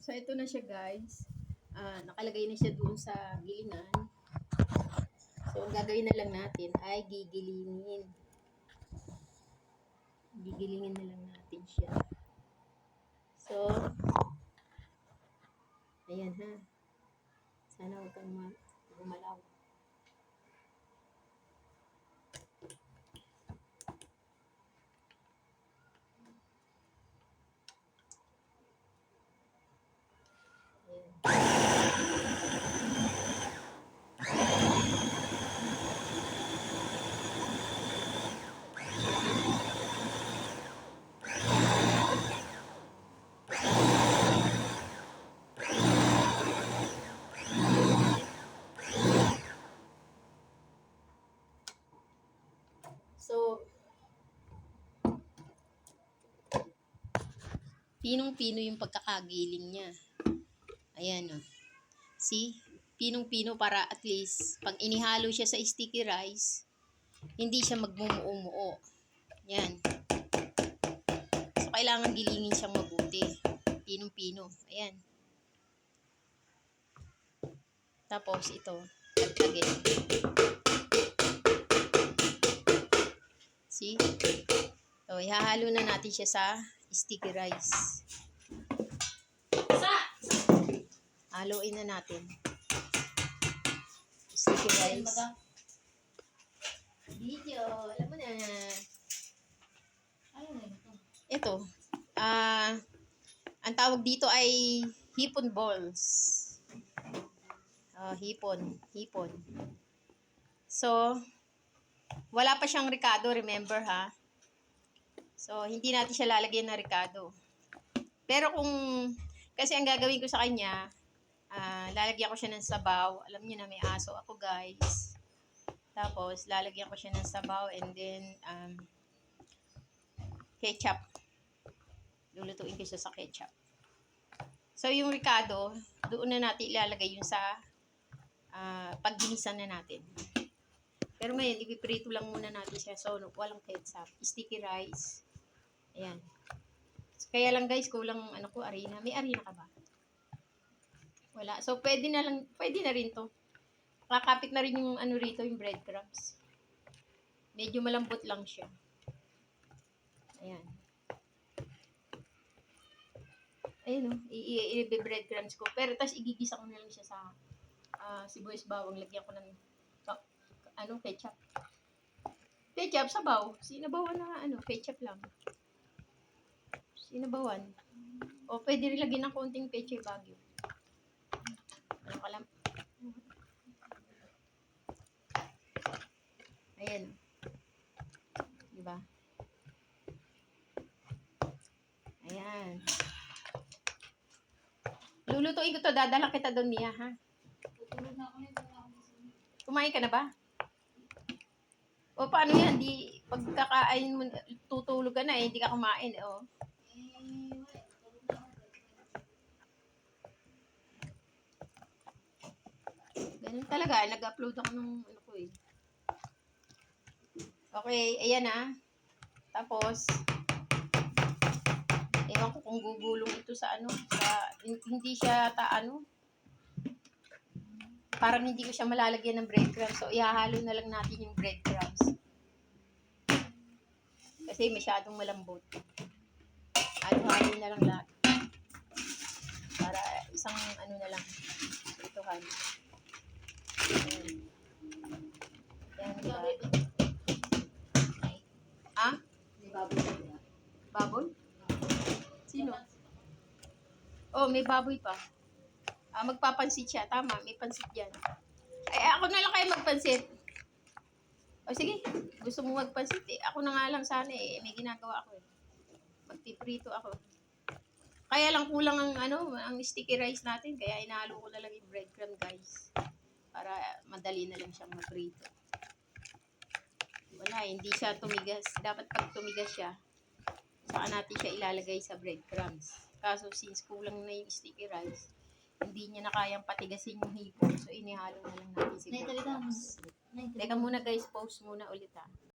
So, ito na siya guys. Nakalagay na siya doon sa gilingan. So, ang gagawin na lang natin ay gigilingin. Gigilingin na lang natin siya. So, ayan ha. Sana huwag kang gumalaw. So, pinong-pino yung pagkakagiling niya. Ayan o. See? Pinong-pino para at least pag inihalo siya sa sticky rice, hindi siya magmumuo-muo. Yan. So, kailangan gilingin siyang mabuti. Pinong-pino. Ayan. Tapos, ito. Tagtagin. See? So, ihahalo na natin siya sa sticky rice. Haluin na natin. Sticky rice. Video. Alam mo na. Ito. Ang tawag dito ay hipon balls. Hipon. So, wala pa siyang ricado, remember ha? So, hindi natin siya lalagyan ng ricado. Pero kung, kasi ang gagawin ko sa kanya, lalagyan ko siya ng sabaw. Alam niyo na may aso ako guys. Tapos, lalagyan ko siya ng sabaw and then, ketchup. Lulutuin ko siya sa ketchup. So, yung ricado, doon na natin ilalagay yung sa pagginisan na natin. Pero ngayon, ipiprito lang muna natin siya. So, walang ketchup. Sticky rice. Ayan. So, kaya lang guys, kulang harina. May harina ka ba? Wala. So, pwede na rin to. Kakapit na rin yung rito, yung breadcrumbs. Medyo malambot lang siya. Ayan. Ayan o. I-breadcrumbs ko. Pero, tas igigisa ko na lang siya sa sibuyas bawang. Lagyan ko ng ketchup. Ketchup, sabaw. Sinabawan na ketchup lang. Sinabawan. O, pwede rin lagyan ng konting peche bagyo. Ano ka lang? Ayan. Diba? Ayan. Lulutuin ko to. Dadala kita doon, Mia, ha? Kumain ka na ba? O, paano yan? Pagkakain mo, tutulog ka na hindi ka kumain, o. Ganun talaga, nag-upload ako ng ko eh. Okay, ayan na. Tapos, ewan ko kung gugulong ito sa hindi siya parang hindi ko siya malalagyan ng breadcrumbs. So, ihahalo na lang natin yung breadcrumbs. Kasi masyadong malambot. Halo-halo na lang lahat. Para isang na lang. Ituhan. Ayan, diba? Ah? May baboy pa diba? Baboy? Sino? Oh, may baboy pa. Magpapansit siya. Tama, may pansit dyan. Ay, ako na lang kayo magpansit. O sige, gusto mo magpansit eh. Ako na nga lang sana eh. May ginagawa ako eh. Magpiprito ako. Kaya lang kulang ang sticky rice natin. Kaya inahalo ko na lang yung breadcrumb guys. Para madali na lang siyang magprito. Wala, hindi siya tumigas. Dapat pag tumigas siya, saka natin siya ilalagay sa breadcrumbs. Kaso since kulang na yung sticky rice, hindi niya na kayang patigasin yung hipon. So, inihalo na lang natin si breadcrumbs. Teka muna guys, pause muna ulit ha.